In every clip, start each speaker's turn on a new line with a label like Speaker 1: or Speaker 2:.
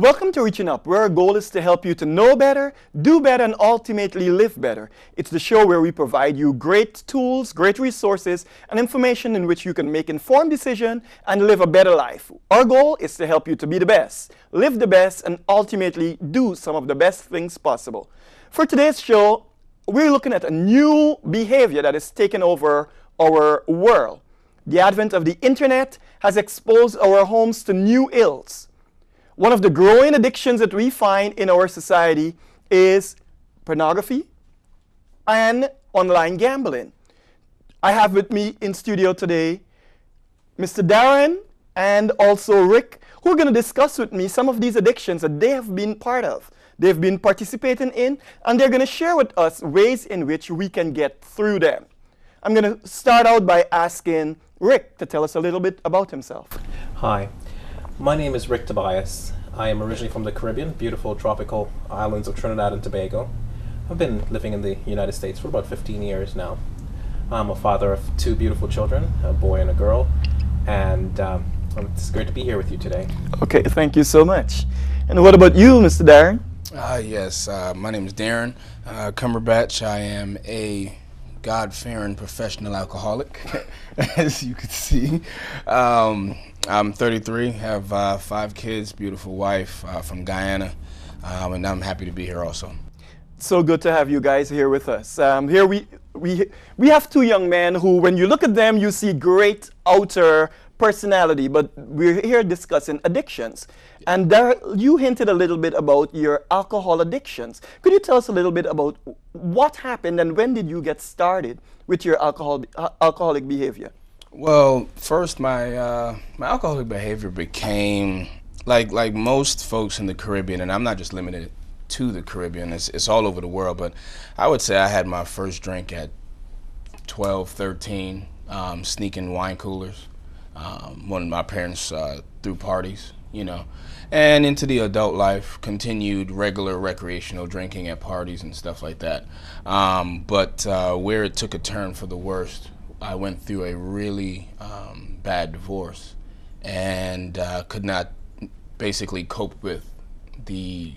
Speaker 1: Welcome to Reaching Up, where our goal is to help you to know better, do better, and ultimately live better. It's the show where we provide you great tools, great resources, and information in which you can make informed decisions and live a better life. Our goal is to help you to be the best, live the best, and ultimately do some of the best things possible. For today's show, we're looking at a new behavior that has taken over our world. The advent of the internet has exposed our homes to new ills. One of the growing addictions that we find in our society is pornography and online gambling. I have with me in studio today Mr. Darren and also Rick, who are going to discuss with me some of these addictions that they have been part of, they've been participating in, and they're going to share with us ways in which we can get through them. I'm going to start out by asking Rick to tell us a little bit about himself.
Speaker 2: Hi. My name is Rick Tobias. I am originally from the Caribbean, beautiful tropical islands of Trinidad and Tobago. I've been living in the United States for about 15 years now. I'm a father of two beautiful children, a boy and a girl, and it's great to be here with you today.
Speaker 1: Okay, thank you so much. And what about you, Mr. Darren?
Speaker 3: Yes, my name is Darren Cumberbatch. I am a God-fearing professional alcoholic, as you can see. I'm 33, have 5 kids, beautiful wife from Guyana, and I'm happy to be here also.
Speaker 1: So good to have you guys here with us. Here we have 2 young men who, when you look at them, you see great outer personality, but we're here discussing addictions. And there, you hinted a little bit about your alcohol addictions. Could you tell us a little bit about what happened and when did you get started with your alcoholic behavior?
Speaker 3: Well, first my alcoholic behavior became like most folks in the Caribbean, and I'm not just limited to the Caribbean, it's all over the world, but I would say I had my first drink at 12, 13, sneaking wine coolers when my parents threw parties, you know, and into the adult life, continued regular recreational drinking at parties and stuff like that. But where it took a turn for the worst, I went through a really bad divorce and could not basically cope with the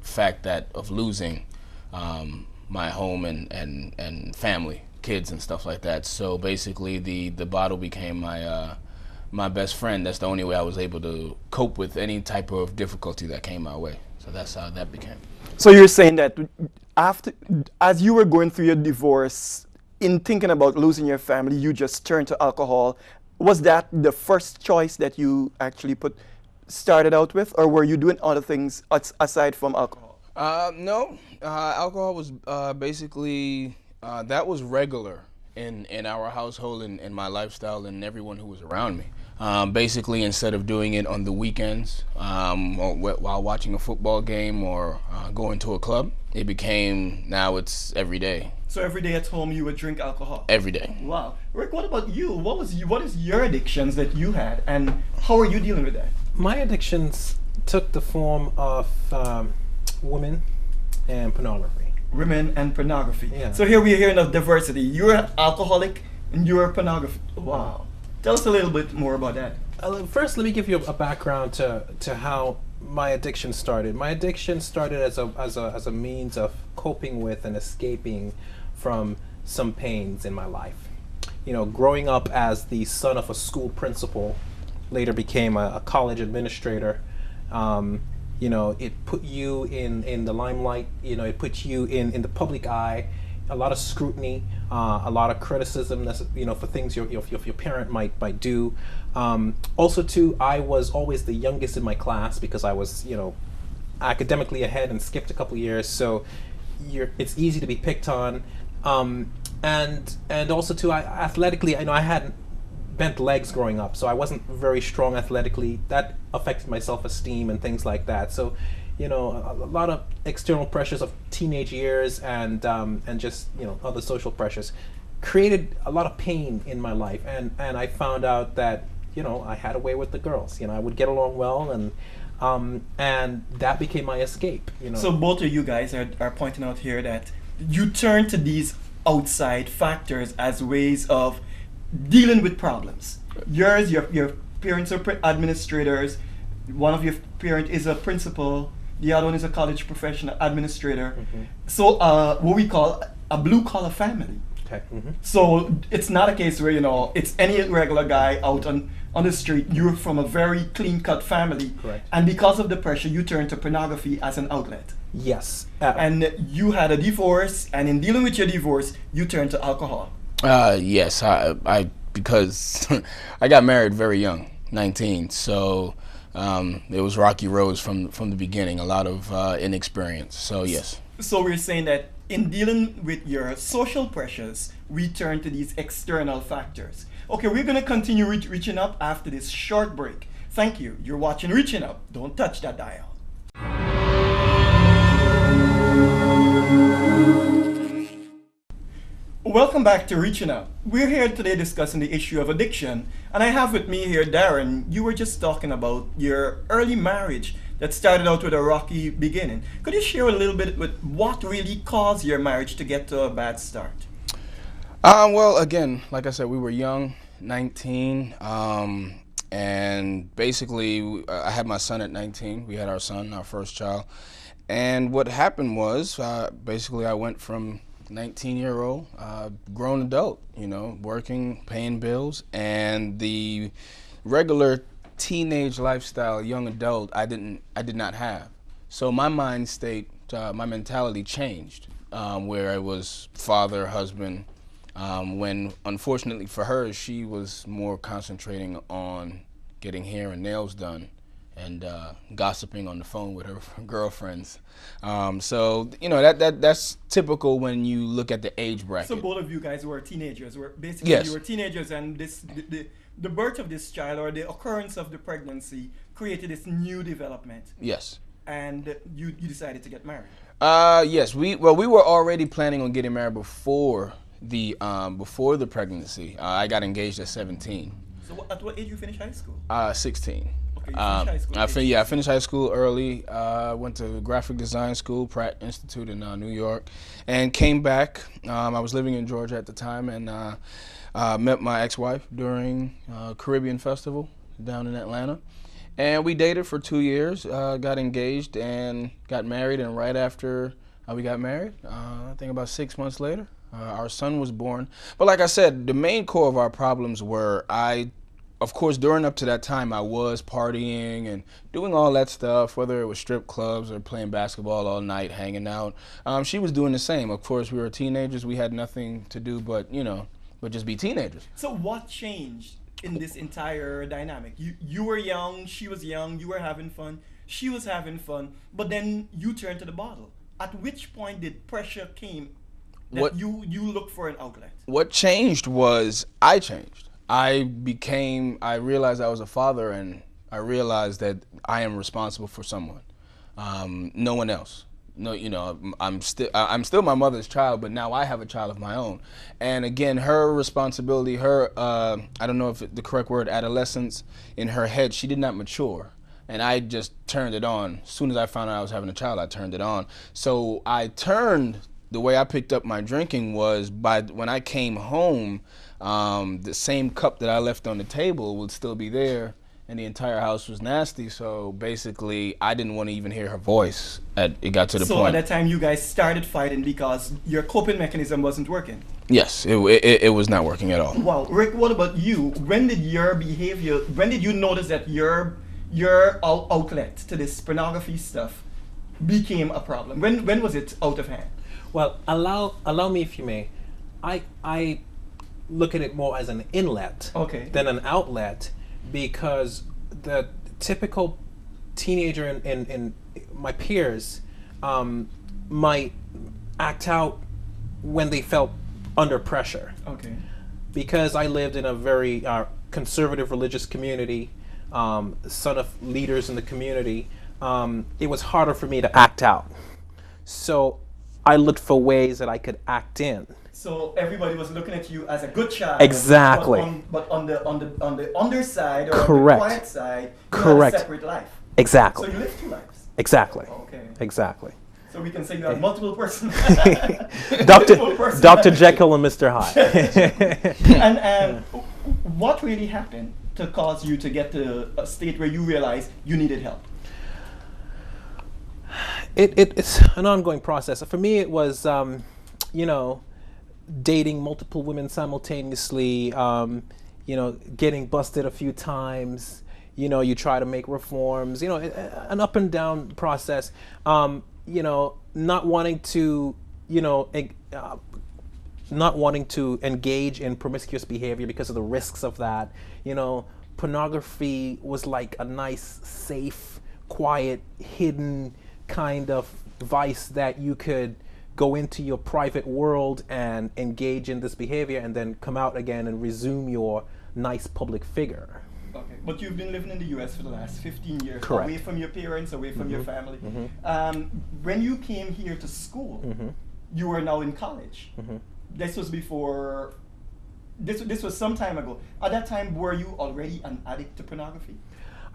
Speaker 3: fact that of losing my home and family, kids and stuff like that. So basically the bottle became my best friend. That's the only way I was able to cope with any type of difficulty that came my way. So that's how that became.
Speaker 1: So you're saying that as you were going through your divorce, in thinking about losing your family, you just turned to alcohol. Was that the first choice that you actually started out with, or were you doing other things aside from alcohol?
Speaker 3: No, alcohol was basically that was regular in our household and my lifestyle and everyone who was around me. Basically, instead of doing it on the weekends while watching a football game or going to a club, it became, now it's every day.
Speaker 1: So every day at home you would drink alcohol?
Speaker 3: Every day.
Speaker 1: Wow. Rick, what about you? What is your addictions that you had, and how are you dealing with that?
Speaker 2: My addictions took the form of women and pornography.
Speaker 1: Women and pornography.
Speaker 2: Yeah.
Speaker 1: So here we are hearing of diversity. You're alcoholic and you're pornography. Wow. Tell us a little bit more about that.
Speaker 2: First, let me give you a background to how my addiction started. My addiction started as a means of coping with and escaping from some pains in my life. You know, growing up as the son of a school principal, later became a college administrator. You know, it put you in the limelight. You know, it put you in the public eye. A lot of scrutiny, a lot of criticism, you know, for things your parent might do. Also, too, I was always the youngest in my class because I was, you know, academically ahead and skipped a couple years. So it's easy to be picked on. And also, too, athletically, I know I hadn't bent legs growing up, so I wasn't very strong athletically. That affected my self-esteem and things like that. So, you know, a lot of external pressures of teenage years and just, you know, other social pressures created a lot of pain in my life. And I found out that, you know, I had a way with the girls. You know, I would get along well, and that became my escape. You know.
Speaker 1: So both of you guys are pointing out here that you turn to these outside factors as ways of dealing with problems. Yours, your parents are administrators. one of your parent is a principal, the other one is a college professional administrator. So what we call a blue-collar family.
Speaker 2: Okay.
Speaker 1: So it's not a case where, you know, it's any regular guy out on the street. You're from a very clean-cut family.
Speaker 2: Correct.
Speaker 1: And because of the pressure, you turn to pornography as an outlet.
Speaker 2: Yes.
Speaker 1: And you had a divorce, and in dealing with your divorce, you turned to alcohol.
Speaker 3: Yes, I because I got married very young, 19. So it was rocky roads from the beginning. A lot of inexperience. So yes.
Speaker 1: So we're saying that in dealing with your social pressures, we turn to these external factors. Okay, we're going to continue reaching up after this short break. Thank you. You're watching Reaching Up. Don't touch that dial. Welcome back to Reaching Up. We're here today discussing the issue of addiction, and I have with me here Darren. You were just talking about your early marriage that started out with a rocky beginning. Could you share a little bit with what really caused your marriage to get to a bad start?
Speaker 3: Well, again, like I said, we were young, 19, and basically I had my son at 19. We had our son, our first child, and what happened was basically I went from 19-year-old, grown adult, you know, working, paying bills, and the regular teenage lifestyle, young adult, I did not have. So my mind state, my mentality changed, where I was father, husband, when unfortunately for her, she was more concentrating on getting hair and nails done and gossiping on the phone with her girlfriends. So you know that's typical when you look at the age bracket.
Speaker 1: So both of you guys were teenagers. Basically,
Speaker 3: yes.
Speaker 1: You were teenagers, and the birth of this child or the occurrence of the pregnancy created this new development.
Speaker 3: Yes.
Speaker 1: And you decided to get married.
Speaker 3: Yes. We were already planning on getting married before the pregnancy. I got engaged at 17.
Speaker 1: So at what age you finished high school?
Speaker 3: 16.
Speaker 1: Okay, you finished high school.
Speaker 3: I finished high school early. Went to graphic design school, Pratt Institute in New York, and came back. I was living in Georgia at the time, and met my ex-wife during Caribbean Festival down in Atlanta. And we dated for 2 years, got engaged, and got married. And right after we got married, I think about 6 months later, our son was born. But like I said, the main core of our problems were of course, during up to that time, I was partying and doing all that stuff, whether it was strip clubs or playing basketball all night, hanging out. She was doing the same. Of course, we were teenagers. We had nothing to do but, you know, just be teenagers.
Speaker 1: So what changed in this entire dynamic? You were young, she was young, you were having fun, she was having fun, but then you turned to the bottle. At which point did pressure came that you looked for an outlet? What
Speaker 3: changed was I changed. I realized I was a father, and I realized that I am responsible for someone, no one else. No, you know, I'm still my mother's child, but now I have a child of my own. And again, her responsibility, her, I don't know if the correct word, adolescence in her head, she did not mature. And I just turned it on. As soon as I found out I was having a child, I turned it on. So the way I picked up my drinking was when I came home, the same cup that I left on the table would still be there, and the entire house was nasty. So basically, I didn't want to even hear her voice. It got to the point.
Speaker 1: So at that time, you guys started fighting because your coping mechanism wasn't working?
Speaker 3: Yes, it was not working at all.
Speaker 1: Wow. Rick, what about you? When did you notice that your outlet to this pornography stuff became a problem? When was it out of hand?
Speaker 2: Well, allow me, if you may. I look at it more as an inlet than an outlet, because the typical teenager in my peers might act out when they felt under pressure.
Speaker 1: Okay.
Speaker 2: Because I lived in a very conservative religious community, son of leaders in the community, it was harder for me to act out. So I looked for ways that I could act in.
Speaker 1: So everybody was looking at you as a good child.
Speaker 2: Exactly.
Speaker 1: But on the underside, or
Speaker 2: Correct.
Speaker 1: on the quiet side, you
Speaker 2: Correct.
Speaker 1: had a separate life.
Speaker 2: Exactly.
Speaker 1: So you lived two lives.
Speaker 2: Exactly.
Speaker 1: Okay.
Speaker 2: Exactly.
Speaker 1: So we can say you have multiple personalities.
Speaker 2: Dr. Jekyll and Mr. Hyde.
Speaker 1: And what really happened to cause you to get to a state where you realize you needed help?
Speaker 2: It's an ongoing process. For me, it was, you know, dating multiple women simultaneously, you know, getting busted a few times. You know, you try to make reforms. You know, an up and down process. You know, not wanting to, you know, not wanting to engage in promiscuous behavior because of the risks of that. You know, pornography was like a nice, safe, quiet, hidden kind of vice that you could go into your private world and engage in this behavior and then come out again and resume your nice public figure.
Speaker 1: Okay, but you've been living in the U.S. for the last 15 years,
Speaker 2: Correct.
Speaker 1: away from your parents, away from your family. When you came here to school, you were now in college. This was before, this was some time ago. At that time, were you already an addict to pornography?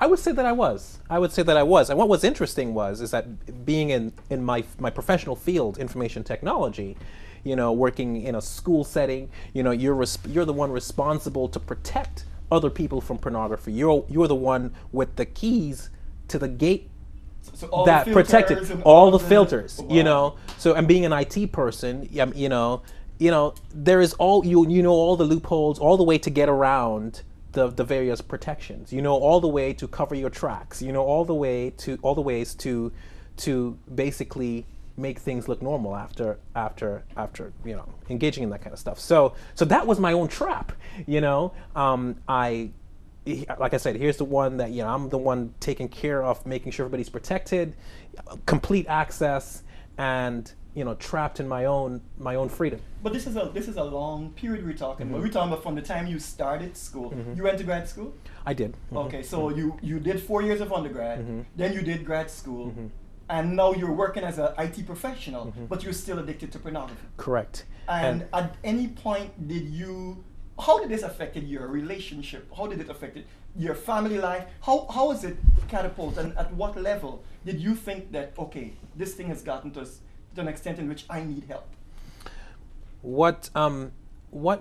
Speaker 2: I would say that I was. I would say that I was. And what was interesting is that being in my professional field, information technology, you know, working in a school setting, you know, you're the one responsible to protect other people from pornography. You're the one with the keys to the gate
Speaker 1: So
Speaker 2: that protected all the filters.
Speaker 1: Wow.
Speaker 2: You know, so and being an IT person, you know, there is all you know all the loopholes, all the way to get around the various protections. You know all the way to cover your tracks. You know all the ways to basically make things look normal after you know engaging in that kind of stuff. So that was my own trap. You know, like I said, here's the one that, you know, I'm the one taking care of making sure everybody's protected, complete access, and, you know, trapped in my own freedom.
Speaker 1: But this is a long period we're talking about. We're talking about from the time you started school. You went to grad school?
Speaker 2: I did.
Speaker 1: Okay, so you did 4 years of undergrad, then you did grad school, and now you're working as an IT professional, but you're still addicted to pornography.
Speaker 2: Correct.
Speaker 1: And at any point how did this affect your relationship? How did it affect your family life? How is it catapulted, and at what level did you think that, okay, this thing has gotten to an extent in which I need help?
Speaker 2: What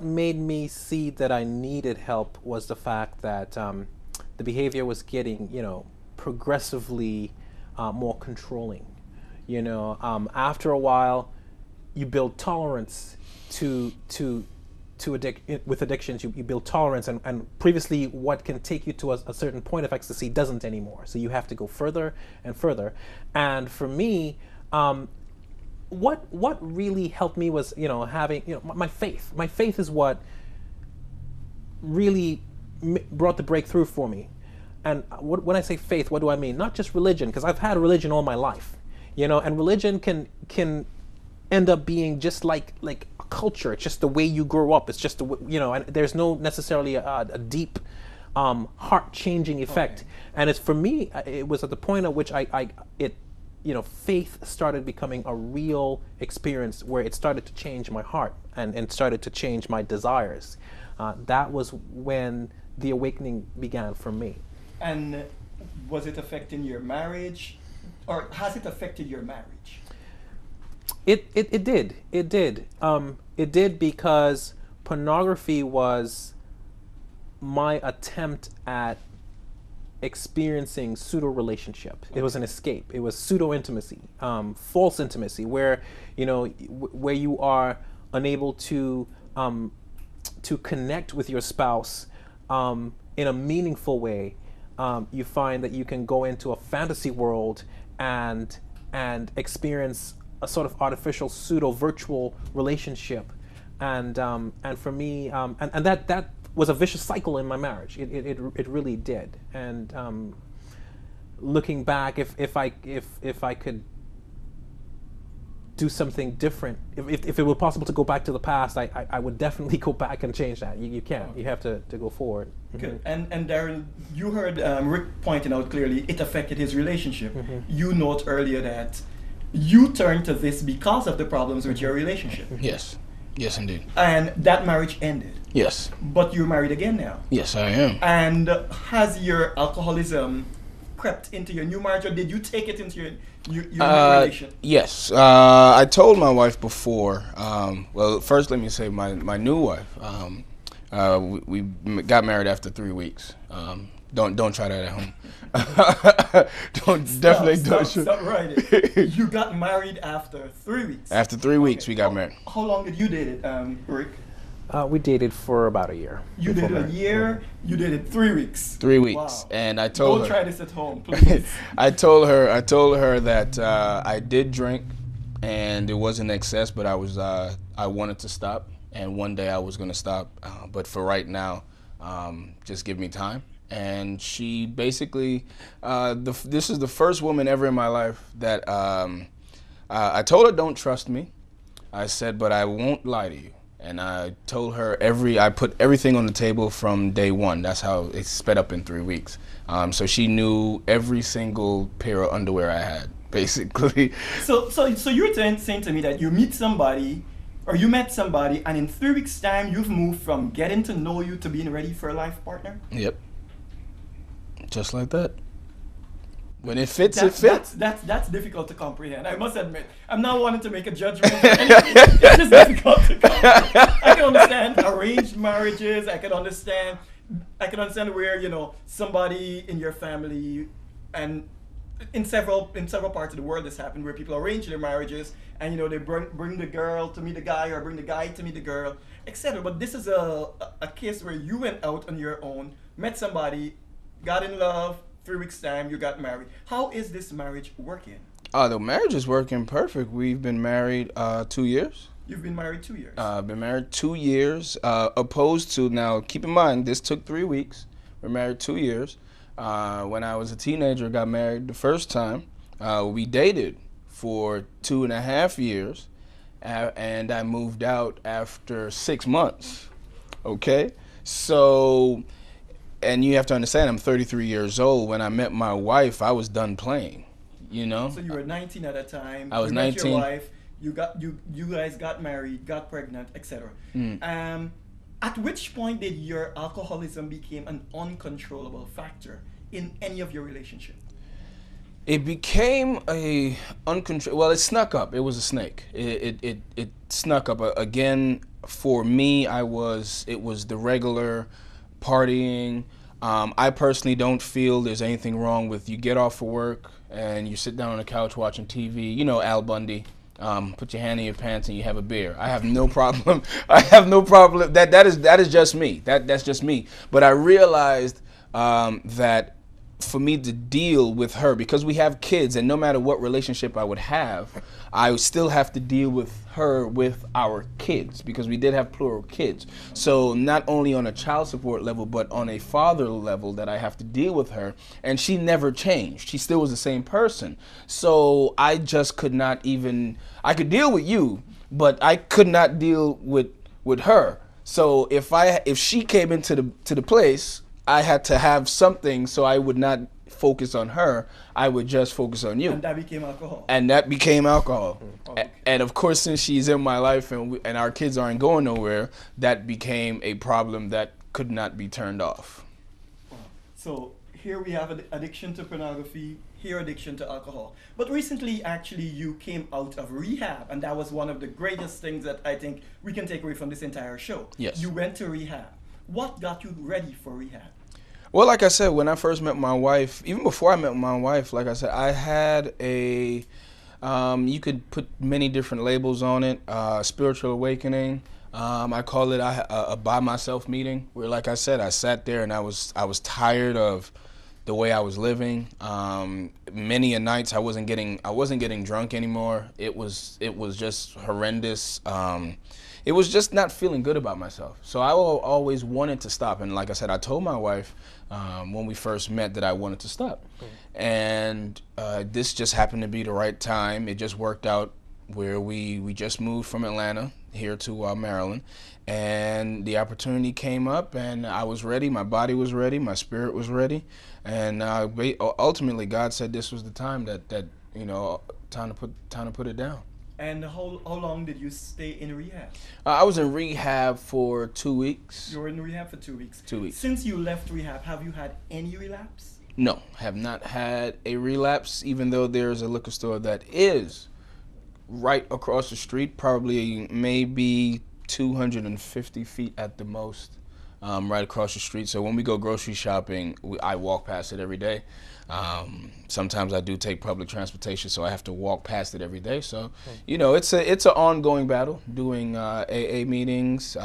Speaker 2: made me see that I needed help was the fact that the behavior was getting, you know, progressively more controlling. You know, after a while, you build tolerance with addictions. You build tolerance, and previously what can take you to a certain point of ecstasy doesn't anymore. So you have to go further and further. And for me, what really helped me was, you know, having, you know, my faith. My faith is what really brought the breakthrough for me. And when I say faith, what do I mean? Not just religion, because I've had religion all my life, you know, and religion can end up being just like a culture. It's just the way you grow up. It's just you know, and there's no necessarily a deep heart-changing effect. Okay. And it's, for me, it was at the point at which you know, faith started becoming a real experience where it started to change my heart and started to change my desires. That was when the awakening began for me.
Speaker 1: And was it affecting your marriage, or has it affected your marriage?
Speaker 2: It did. It did. It did, because pornography was my attempt at experiencing pseudo relationship. It was an escape. It was pseudo intimacy, false intimacy, where, you know, where you are unable to connect with your spouse in a meaningful way. You find that you can go into a fantasy world and experience a sort of artificial pseudo virtual relationship, and for me, and that was a vicious cycle in my marriage. It really did. And looking back, if I could do something different, if it were possible to go back to the past, I would definitely go back and change that. You can't. You have to go forward.
Speaker 1: Good. And Darren, you heard Rick pointing out clearly it affected his relationship. You note earlier that you turned to this because of the problems with your relationship.
Speaker 3: Yes. Yes, indeed.
Speaker 1: And that marriage ended.
Speaker 3: Yes.
Speaker 1: But you're married again now.
Speaker 3: Yes, I am.
Speaker 1: And has your alcoholism crept into your new marriage, or did you take it into your new relation?
Speaker 3: Yes. I told my wife before, well, first let me say my new wife, We got married after 3 weeks. Don't try that at home.
Speaker 1: Stop writing. You got married after 3 weeks.
Speaker 3: After 3 weeks, we got married.
Speaker 1: How long did you date it, Rick?
Speaker 2: We dated for about a year.
Speaker 1: You
Speaker 2: before
Speaker 1: dated a
Speaker 2: marriage.
Speaker 1: year. You dated 3 weeks.
Speaker 3: 3 weeks,
Speaker 1: Wow.
Speaker 3: and I told
Speaker 1: Don't
Speaker 3: her.
Speaker 1: try this at home, please.
Speaker 3: I told her that I did drink, and it wasn't excess, but I wanted to stop, and one day I was going to stop. But for right now, just give me time. And she basically, this is the first woman ever in my life that I told her don't trust me. I said, but I won't lie to you. And I told her I put everything on the table from day one. That's how it sped up in 3 weeks. So she knew every single pair of underwear I had, basically.
Speaker 1: So you're saying to me that you meet somebody, or you met somebody, and in 3 weeks' time, you've moved from getting to know you to being ready for a life partner?
Speaker 3: Yep. Just like that. When it fits, it fits.
Speaker 1: That's difficult to comprehend. I must admit, I'm not wanting to make a judgment. It's just difficult to comprehend. I can understand arranged marriages. I can understand where somebody in your family, and in several parts of the world this happened, where people arrange their marriages and they bring the girl to meet the guy, or bring the guy to meet the girl, etc. But this is a case where you went out on your own, met somebody, got in love. 3 weeks time, you got married. How is this marriage working?
Speaker 3: The marriage is working perfect. We've been married 2 years.
Speaker 1: You've been married 2 years.
Speaker 3: Been married 2 years, opposed to, now keep in mind, this took 3 weeks. We're married 2 years. When I was a teenager, got married the first time. We dated for 2.5 years, and I moved out after 6 months. Okay? So, and you have to understand, I'm 33 years old. When I met my wife, I was done playing,
Speaker 1: So you were 19 at that time.
Speaker 3: I was
Speaker 1: you
Speaker 3: 19.
Speaker 1: Met your wife. You guys got married, got pregnant, etc. At which point did your alcoholism become an uncontrollable factor in any of your relationship?
Speaker 3: It became well, it snuck up. It was a snake. It snuck up. Again, for me, it was the regular partying. I personally don't feel there's anything wrong with you get off of work and you sit down on the couch watching TV. Al Bundy. Put your hand in your pants and you have a beer. I have no problem. I have no problem. That is just me. That's just me. But I realized that for me to deal with her, because we have kids, and no matter what relationship I would have, I would still have to deal with her with our kids, because we did have plural kids. So not only on a child support level, but on a father level, that I have to deal with her. And she never changed. She still was the same person. So I just could not even, I could deal with you, but I could not deal with her. So if she came into the place, I had to have something, so I would not focus on her. I would just focus on you.
Speaker 1: And that became alcohol.
Speaker 3: Okay. And of course, since she's in my life and our kids aren't going nowhere, that became a problem that could not be turned off.
Speaker 1: So here we have addiction to pornography, here addiction to alcohol. But recently, actually, you came out of rehab, and that was one of the greatest things that I think we can take away from this entire show.
Speaker 3: Yes.
Speaker 1: You went to rehab. What got you ready for rehab?
Speaker 3: Well, like I said, when I first met my wife, even before I met my wife, like I said, I had you could put many different labels on it, spiritual awakening. I call it a by myself meeting, where, like I said, I sat there and I was tired of the way I was living. Many a nights I wasn't getting drunk anymore. It was just horrendous. It was just not feeling good about myself. So I always wanted to stop. And like I said, I told my wife when we first met that I wanted to stop. And this just happened to be the right time. It just worked out where we just moved from Atlanta here to Maryland. And the opportunity came up, and I was ready. My body was ready. My spirit was ready. And ultimately, God said this was the time that time to put it down.
Speaker 1: And how long did you stay in rehab?
Speaker 3: I was in rehab for 2 weeks.
Speaker 1: You were in rehab for 2 weeks.
Speaker 3: 2 weeks.
Speaker 1: Since you left rehab, have you had any relapse?
Speaker 3: No, have not had a relapse, even though there's a liquor store that is right across the street, probably maybe 250 feet at the most right across the street. So when we go grocery shopping, I walk past it every day. Sometimes I do take public transportation, so I have to walk past it every day. So, it's an ongoing battle. Doing AA meetings,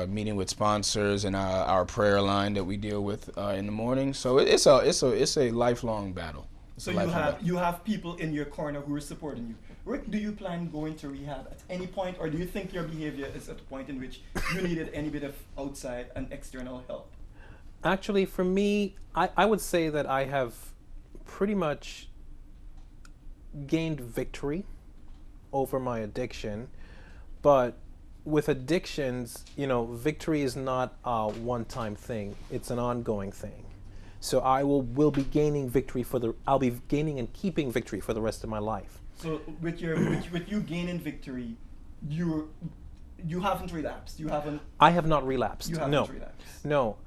Speaker 3: meeting with sponsors, and our prayer line that we deal with in the morning. So it's a lifelong battle.
Speaker 1: So you have people in your corner who are supporting you. Rick, do you plan going to rehab at any point, or do you think your behavior is at a point in which you needed any bit of outside and external help?
Speaker 2: Actually, for me, I would say that I have pretty much gained victory over my addiction. But with addictions, victory is not a one-time thing. It's an ongoing thing. So I will be gaining victory I'll be gaining and keeping victory for the rest of my life.
Speaker 1: So with you gaining victory, you haven't relapsed.
Speaker 2: I have not relapsed.
Speaker 1: You haven't relapsed.
Speaker 2: No.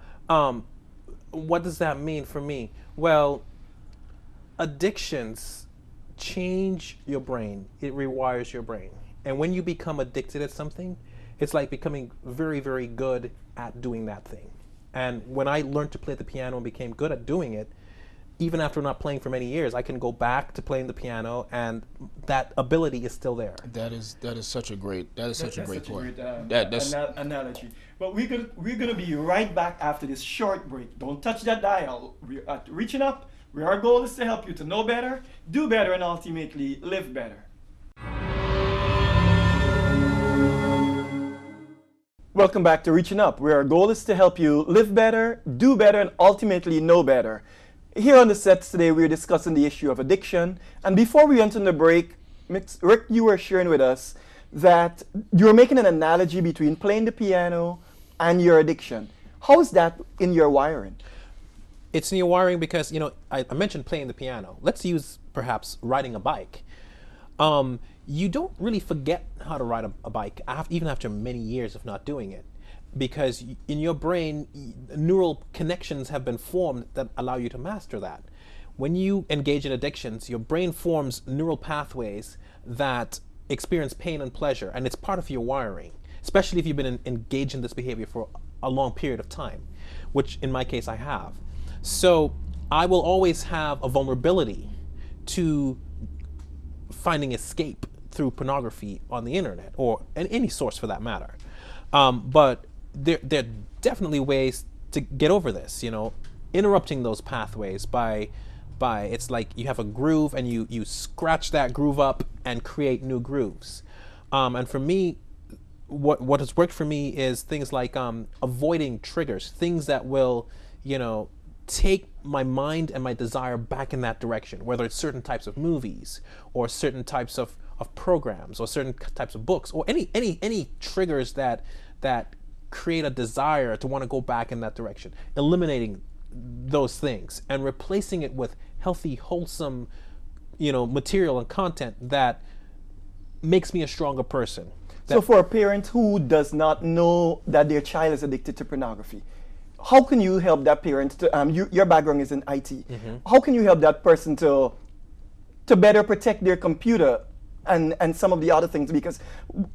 Speaker 2: What does that mean for me? Well, addictions change your brain. It rewires your brain. And when you become addicted at something, it's like becoming very, very good at doing that thing. And when I learned to play the piano and became good at doing it, even after not playing for many years, I can go back to playing the piano, and that ability is still there.
Speaker 3: That is such a great point.
Speaker 1: Analogy. But we're gonna be right back after this short break. Don't touch that dial. We're at Reaching Up, where our goal is to help you to know better, do better, and ultimately live better. Welcome back to Reaching Up, where our goal is to help you live better, do better, and ultimately know better. Here on the sets today, we're discussing the issue of addiction. And before we went on the break, Rick, you were sharing with us that you were making an analogy between playing the piano and your addiction. How is that in your wiring?
Speaker 2: It's in your wiring because, I mentioned playing the piano. Let's use perhaps riding a bike. You don't really forget how to ride a bike, even after many years of not doing it. Because in your brain, neural connections have been formed that allow you to master that. When you engage in addictions, your brain forms neural pathways that experience pain and pleasure, and it's part of your wiring, especially if you've been engaged in this behavior for a long period of time, which in my case I have. So I will always have a vulnerability to finding escape through pornography on the internet, or any source for that matter. But there are definitely ways to get over this, interrupting those pathways by it's like you have a groove and you scratch that groove up and create new grooves. And for me, what has worked for me is things like avoiding triggers, things that will, take my mind and my desire back in that direction, whether it's certain types of movies or certain types of programs or certain types of books, or any triggers that create a desire to want to go back in that direction, eliminating those things and replacing it with healthy, wholesome, material and content that makes me a stronger person.
Speaker 1: So for a parent who does not know that their child is addicted to pornography, how can you help that parent to, your background is in IT,
Speaker 2: Mm-hmm.
Speaker 1: How can you help that person to better protect their computer and some of the other things? Because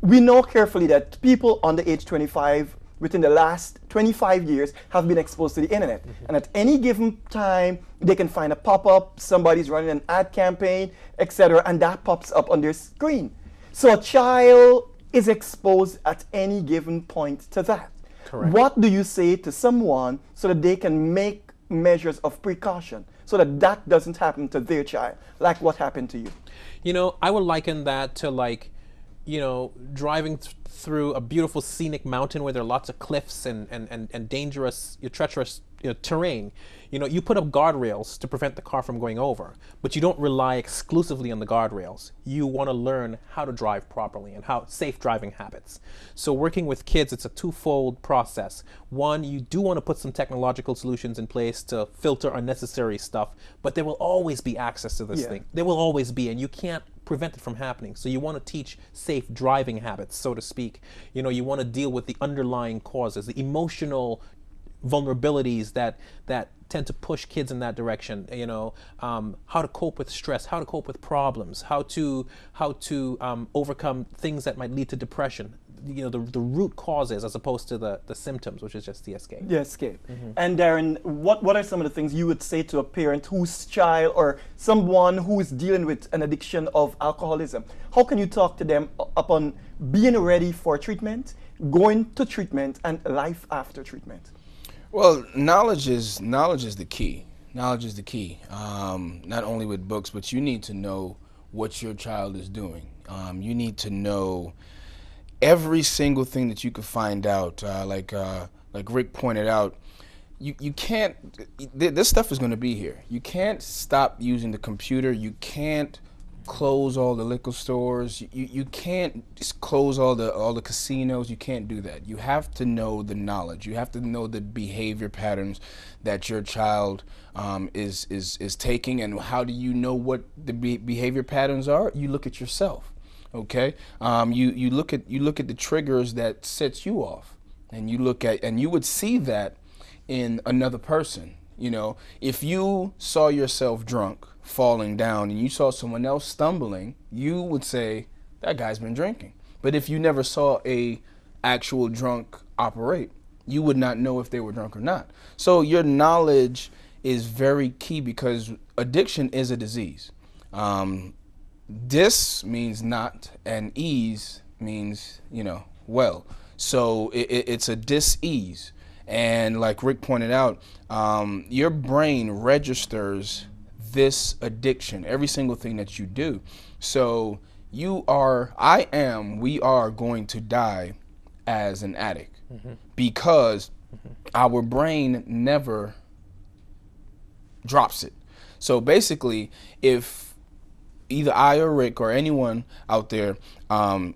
Speaker 1: we know carefully that people under age 25 within the last 25 years have been exposed to the internet. Mm-hmm. And at any given time, they can find a pop-up, somebody's running an ad campaign, etc., and that pops up on their screen. So a child is exposed at any given point to that.
Speaker 2: Correct.
Speaker 1: What do you say to someone so that they can make measures of precaution so that that doesn't happen to their child, like what happened to you?
Speaker 2: I would liken that to driving through a beautiful scenic mountain where there are lots of cliffs and dangerous, treacherous terrain. You put up guardrails to prevent the car from going over, but you don't rely exclusively on the guardrails. You want to learn how to drive properly and how safe driving habits. So working with kids, it's a twofold process. One, you do want to put some technological solutions in place to filter unnecessary stuff, but there will always be access to this thing. There will always be, and you can't prevent it from happening. So you want to teach safe driving habits, so to speak. You want to deal with the underlying causes, the emotional vulnerabilities that tend to push kids in that direction. How to cope with stress, how to cope with problems, how to overcome things that might lead to depression. the root causes as opposed to the symptoms, which is just the escape.
Speaker 1: The escape. And Darren, what are some of the things you would say to a parent whose child or someone who is dealing with an addiction of alcoholism? How can you talk to them upon being ready for treatment, going to treatment, and life after treatment?
Speaker 3: Well, knowledge is the key. Knowledge is the key. Not only with books, but you need to know what your child is doing. You need to know every single thing that you could find out. Like Rick pointed out, you can't. This stuff is going to be here. You can't stop using the computer. You can't close all the liquor stores. You can't just close all the casinos. You can't do that. You have to know the knowledge. You have to know the behavior patterns that your child is taking. And how do you know what the behavior patterns are? You look at yourself. Okay. You look at the triggers that sets you off, and you would see that in another person. If you saw yourself drunk, falling down, and you saw someone else stumbling, you would say, that guy's been drinking. But if you never saw a actual drunk operate, you would not know if they were drunk or not. So your knowledge is very key, because addiction is a disease. Dis means not, and ease means, well. So it's a dis-ease. And like Rick pointed out, your brain registers this addiction, every single thing that you do. So we are going to die as an addict, because our brain never drops it. So basically, if either I or Rick or anyone out there,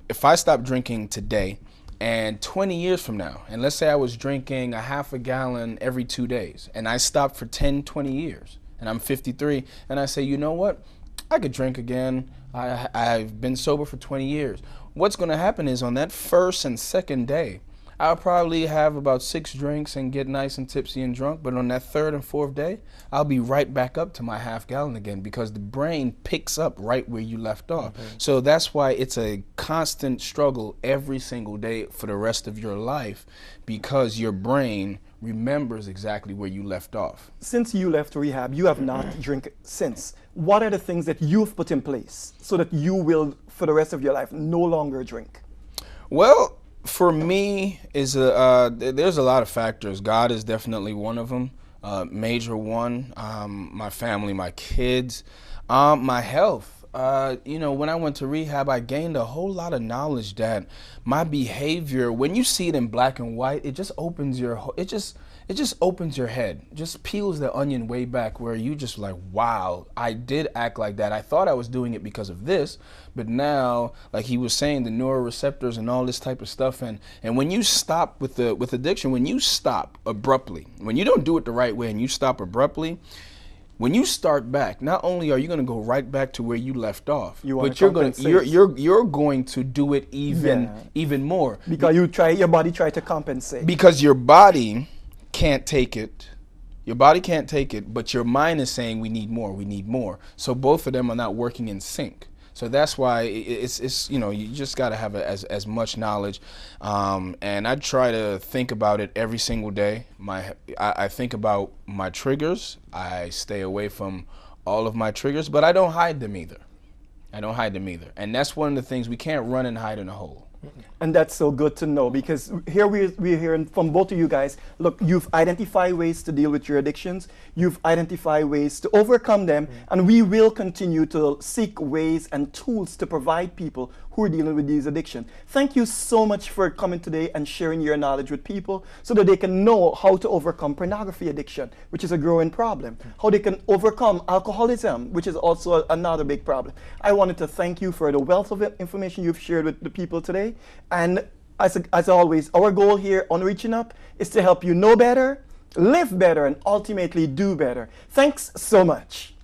Speaker 3: if I stop drinking today, and 20 years from now, and let's say I was drinking a half a gallon every 2 days, and I stopped for 10, 20 years, and I'm 53, and I say, you know what, I could drink again. I've been sober for 20 years. What's going to happen is on that first and second day, I'll probably have about 6 drinks and get nice and tipsy and drunk, but on that third and fourth day, I'll be right back up to my half gallon again, because the brain picks up right where you left off. So that's why it's a constant struggle every single day for the rest of your life, because your brain remembers exactly where you left off.
Speaker 1: Since you left rehab, you have not drank since. What are the things that you've put in place so that you will, for the rest of your life, no longer drink?
Speaker 3: Well, for me, there's a lot of factors. God is definitely one of them, major one. My family, my kids, my health. When I went to rehab, I gained a whole lot of knowledge that my behavior, when you see it in black and white, it just opens your head, just peels the onion way back, where you just like, wow, I did act like that. I thought I was doing it because of this, but now, like he was saying, the neuroreceptors and all this type of stuff, and when you stop with addiction, when you stop abruptly, when you don't do it the right way and you stop abruptly, when you start back, not only are you going to go right back to where you left off, but you're going to do it even more,
Speaker 1: because your body try to compensate,
Speaker 3: because your body can't take it. Your body can't take it, but your mind is saying we need more. So both of them are not working in sync. So that's why it's you just got to have as much knowledge, and I try to think about it every single day. I think about my triggers. I stay away from all of my triggers, but I don't hide them either. And that's one of the things, we can't run and hide in a hole.
Speaker 1: And that's so good to know, because here we're hearing from both of you guys. Look, you've identified ways to deal with your addictions. You've identified ways to overcome them. And we will continue to seek ways and tools to provide people who are dealing with these addictions. Thank you so much for coming today and sharing your knowledge with people so that they can know how to overcome pornography addiction, which is a growing problem. How they can overcome alcoholism, which is also another big problem. I wanted to thank you for the wealth of information you've shared with the people today. And as always, our goal here on Reaching Up is to help you know better, live better, and ultimately do better. Thanks so much.